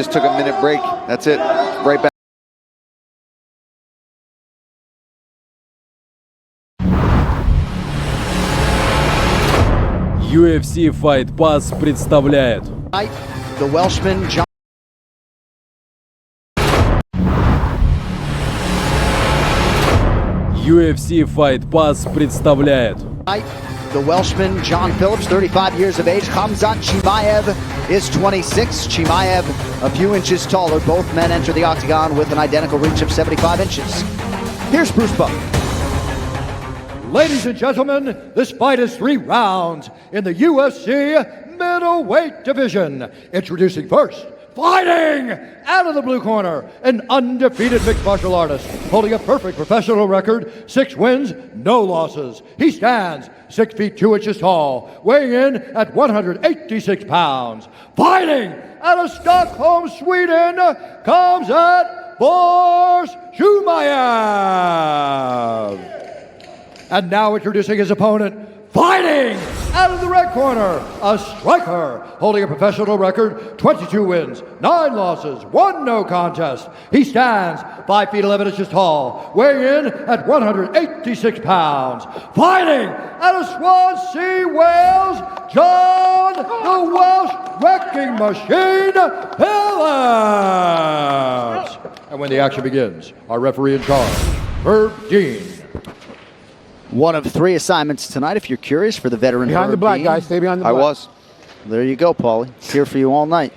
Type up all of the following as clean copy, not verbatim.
just took a minute break. That's it. Right back. UFC Fight Pass представляет The Welshman John. UFC Fight Pass представляет The Welshman John Fillipsa, 35 years of age. Hamzat Chimаев is 26. Чимаев a few inches taller. Both men enter the octagon with an identical reach of 75 inches. Here's Bruce Buck. Ladies and gentlemen, this fight is 3 rounds in the UFC middleweight division. Introducing first, fighting out of the blue corner, an undefeated mixed martial artist holding a perfect professional record, 6 wins, no losses. He stands 6 feet 2 inches tall, weighing in at 186 pounds. Fighting out of Stockholm, Sweden, comes at Chimаев. And now introducing his opponent, fighting out of the red corner, a striker holding a professional record, 22 wins, 9 losses, 1 no contest. He stands 5 feet 11 inches tall, weighing in at 186 pounds. Fighting out of Swansea, Wales, John the Welsh Wrecking Machine Phillips. And when the action begins, our referee in charge, Herb Dean. One of 3 assignments tonight, if you're curious, for the veteran. Behind the black, guys. Stay behind the black. I was. There you go, Paulie. Here for you all night.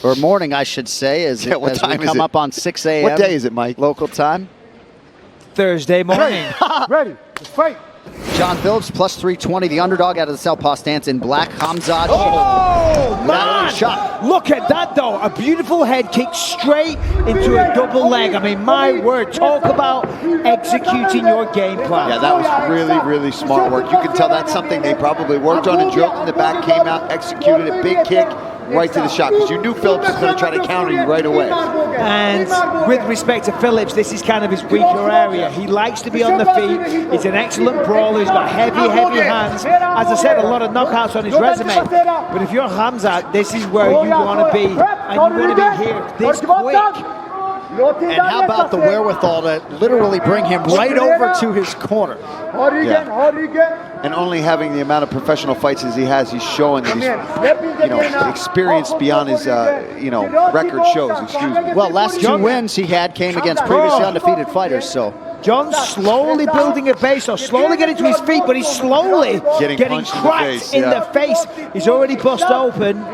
Or morning, I should say, as, Yeah, what as time we is come it? up on 6 a.m. What day is it, Mike? Local time. Thursday morning. Ready. Let's fight. John Phillips, plus 320, the underdog out of the southpaw stance in black. Hamzat. Oh, man! Shot. Look at that, though. A beautiful head kick straight into a double leg. I mean, my word, talk about executing your game plan. Yeah, that was really, really smart work. You can tell that's something they probably worked on and drilled in the back, came out, executed a big kick right to the shot, because you knew Phillips was going to try to counter you right away. And with respect to Phillips, this is kind of his weaker area. He likes to be on the feet. He's an excellent brawler. He's got heavy, heavy hands. As I said, a lot of knockouts on his resume. But if you're Hamzat, this is where you want to be. And you want to be here this quick. And how about the wherewithal to literally bring him right over to his corner? Yeah. And only having the amount of professional fights as he has, he's showing that he's, experienced beyond his, record shows. Excuse me. Well, last 2 wins he had came against previously undefeated fighters. So John's slowly building a base, or slowly getting to his feet, but he's slowly getting cracked in the face. He's already bust open.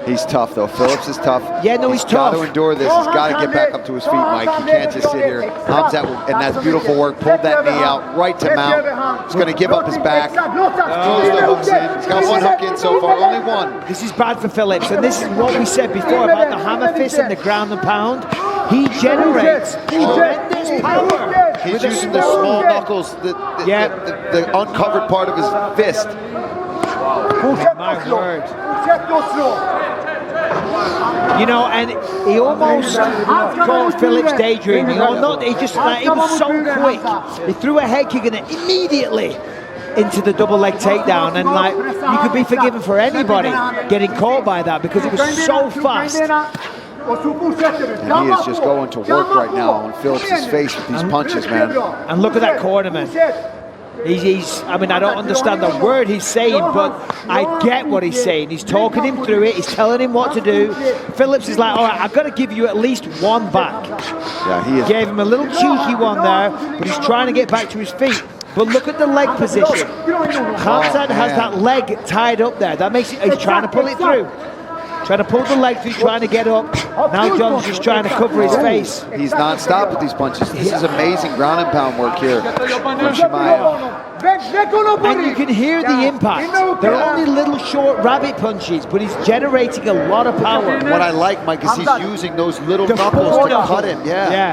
He's tough, though. Phillips is tough. Yeah, no, he's tough. He's got to endure this. He's got to get back up to his feet, Mike. He can't just sit here. Hamzat, and that's beautiful work. Pulled that knee out right to mount. He's going to give up his back. Throws the hooks in. He's got 1 hook in so far, only 1. This is bad for Phillips, and this is what we said before about the hammer fist and the ground and pound. He generates tremendous power. He's using the small knuckles, the uncovered part of his fist. My word. You know, and he almost caught Phillips daydreaming. Or not, he just, it was so quick. He threw a head kick and immediately into the double leg takedown. And like, you could be forgiven for anybody getting caught by that because it was so fast. And he is just going to work right now on Phillips' face with these punches, man. And look at that cornerman. I mean, I don't understand the word he's saying, but I get what he's saying. He's talking him through it. He's telling him what to do. Phillips is like, all right, I've got to give you at least 1 back. Yeah, he is. Gave him a little cheeky one there, but he's trying to get back to his feet. But look at the leg position. Hamzat has that leg tied up there. That makes it, he's trying to pull it through. Trying to pull the leg through, trying to get up. Now John's just trying to cover his face. He's non-stop with these punches. This is amazing ground and pound work here from Chimаев. And you can hear the impact. They're only little short rabbit punches, but he's generating a lot of power. What I like, Mike, is he's using those little knuckles to cut him. Yeah.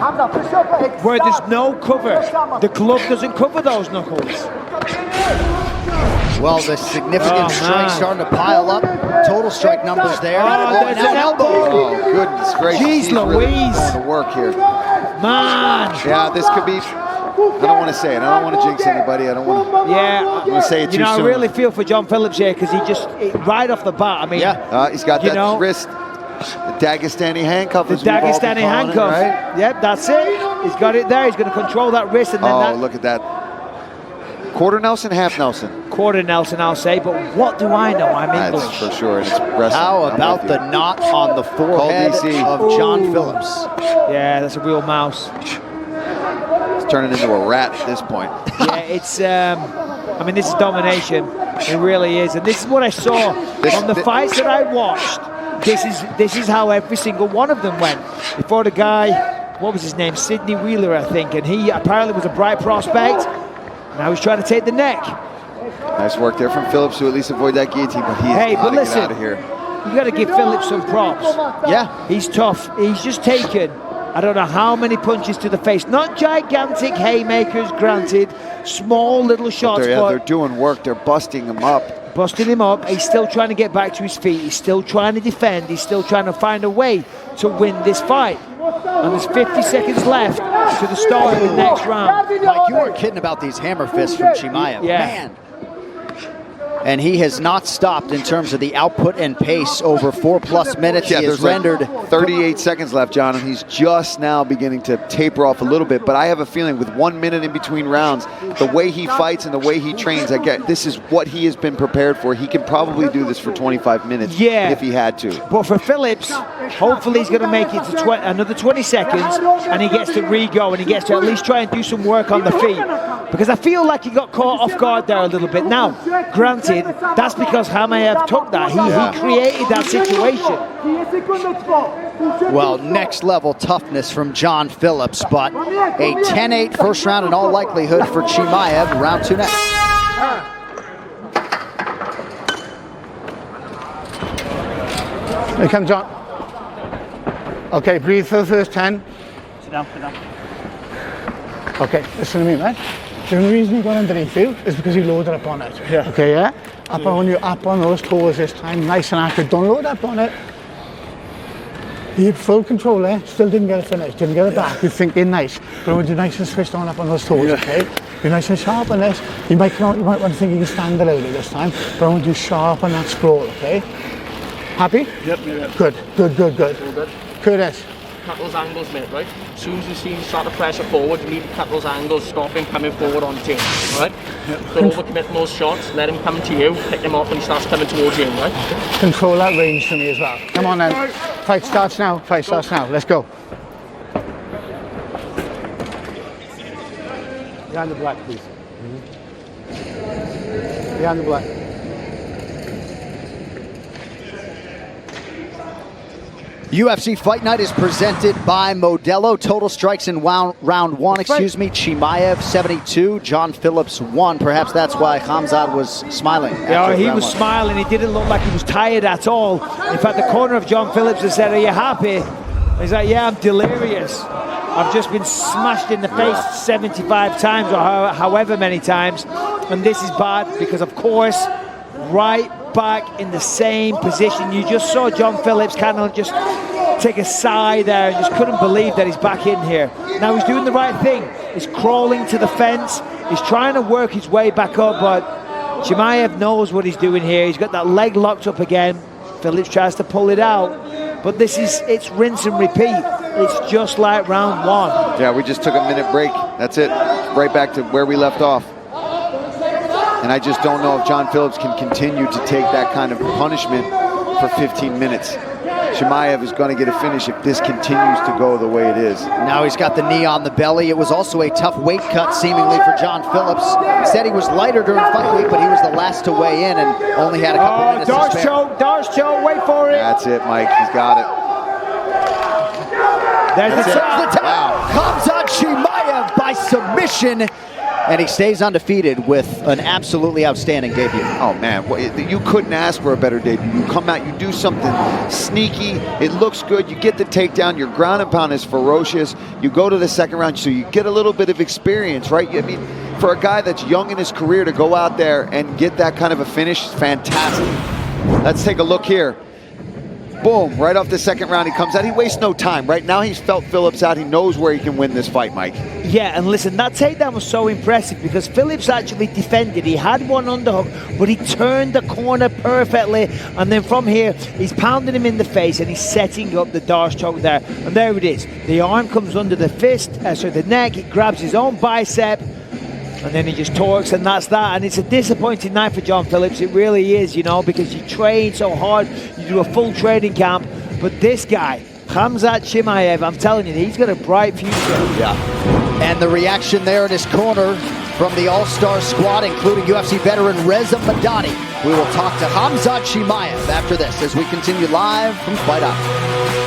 Where there's no cover. The glove doesn't cover those knuckles. Well, the significant strikes starting to pile up. Total strike numbers there. There's an elbow. Oh, goodness gracious. Jeez He's really Louise. going to work here. Man. Yeah, this could be... I don't want to say it. I don't want to jinx anybody. I don't want to say it too soon. I really feel for John Phillips here because he just, right off the bat, I mean... he's got that wrist. The Dagestani handcuff. The as we've all been Dagestani calling it, handcuff. right? Yep, that's it. He's got it there. He's going to control that wrist, and then Oh, that look at that. Quarter Nelson, half Nelson. quarter Nelson, I'll say. But what do I know? I'm That's English. for sure. And it's wrestling. How I'm about with you. the knot on the forehead DC. of John Ooh. Phillips? Yeah, that's a real mouse. It's turning into a rat at this point. Yeah, it's. I mean, this is domination. It really is, and this is what I saw on the fights that I watched. This is how every single one of them went. Before the guy, what was his name? Sidney Wheeler, I think, and he apparently was a bright prospect. Now he's trying to take the neck. Nice work there from Phillips to at least avoid that guillotine, but he's got to get out of here. You got to give Phillips some props. Yeah. He's tough. He's just taken, I don't know how many punches to the face. Not gigantic haymakers, granted. Small little shots, They're doing work. They're busting him up. busting him up. He's still trying to get back to his feet. He's still trying to defend. He's still trying to find a way to win this fight. And there's 50 seconds left to the start of the next round. Mike, you weren't kidding about these hammer fists from Chimaev. Yeah. Man. And he has not stopped in terms of the output and pace over 4+ minutes. Yeah, he has there's rendered like 38 seconds left, John, and he's just now beginning to taper off a little bit. But I have a feeling with 1 minute in between rounds, the way he fights and the way he trains, I get this is what he has been prepared for. He can probably do this for 25 minutes if he had to. But for Phillips, hopefully he's going to make it to another 20 seconds, and he gets to re-go, and he gets to at least try and do some work on the feet. Because I feel like he got caught off guard there a little bit. Now, granted, that's because Chimaev took that. He created that situation. Well, next level toughness from John Phillips, but a 10-8 first round in all likelihood for Chimaev. Round 2 next. Here comes John. Okay, breathe for the first 10. Sit down, sit down. Okay, listen to me, right? The only reason you got underneath you is because you loaded up on it. Yeah. Okay, yeah? Up on you, up on those toes this time, nice and accurate. Don't load up on it. You had full control there, still didn't get it finished, didn't get it back. You're thinking nice, but I want you nice and switched on up on those toes, okay? You're nice and sharp on this. You might want to think you can stand a little bit this time, but I want you sharp on that sprawl, okay? Happy? Yep. Good. All good. Curtis. Cut those angles, mate, right? As soon as you see him start to pressure forward, you need to cut those angles, stop him coming forward on team, right? Don't overcommit those shots, let him come to you, pick him up when he starts coming towards you, right? Control that range for me as well. Come on then. Fight starts now. Let's go. Behind the black, please. Behind the black. UFC Fight Night is presented by Modelo. Total strikes in round 1, Chimaev 72, John Phillips 1. Perhaps that's why Hamzat was smiling. Yeah, he was smiling. He didn't look like he was tired at all. In fact, the corner of John Phillips has said, "Are you happy?" He's like, "Yeah, I'm delirious. I've just been smashed in the face 75 times or however many times. And this is bad because, of course, right back in the same position. You just saw John Phillips kind of just take a sigh there and just couldn't believe that he's back in here. Now he's doing the right thing. He's crawling to the fence. He's trying to work his way back up, but Chimaev knows what he's doing here. He's got that leg locked up again. Phillips tries to pull it out, but it's rinse and repeat. It's just like round 1. Yeah, we just took a minute break. That's it. Right back to where we left off. And I just don't know if John Phillips can continue to take that kind of punishment for 15 minutes. Chimaev is going to get a finish if this continues to go the way it is. Now he's got the knee on the belly. It was also a tough weight cut, seemingly, for John Phillips. He said he was lighter during fight week, but he was the last to weigh in and only had a couple minutes to spare. Darce choke, wait for it. That's it, Mike. He's got it. There's the tap. Wow. Hamzat Chimaev by submission. And he stays undefeated with an absolutely outstanding debut. Oh, man. You couldn't ask for a better debut. You come out, you do something sneaky. It looks good. You get the takedown. Your ground and pound is ferocious. You go to the second round, so you get a little bit of experience, right? I mean, for a guy that's young in his career to go out there and get that kind of a finish is fantastic. Let's take a look here. Boom, right off the second round, he comes out. He wastes no time. Right now, he's felt Phillips out. He knows where he can win this fight, Mike. Yeah, and listen, that takedown was so impressive because Phillips actually defended. He had one underhook, but he turned the corner perfectly. And then from here, he's pounding him in the face and he's setting up the Darce choke there. And there it is. The arm comes under the fist, so the neck. He grabs his own bicep. And then he just torques, and that's that. And it's a disappointing night for John Phillipps. It really is, you know, because you train so hard, you do a full training camp. But this guy, Hamzat Chimaev, I'm telling you, he's got a bright future. Yeah. And the reaction there in his corner from the All-Star squad, including UFC veteran Reza Madani. We will talk to Hamzat Chimaev after this as we continue live from Fight Out.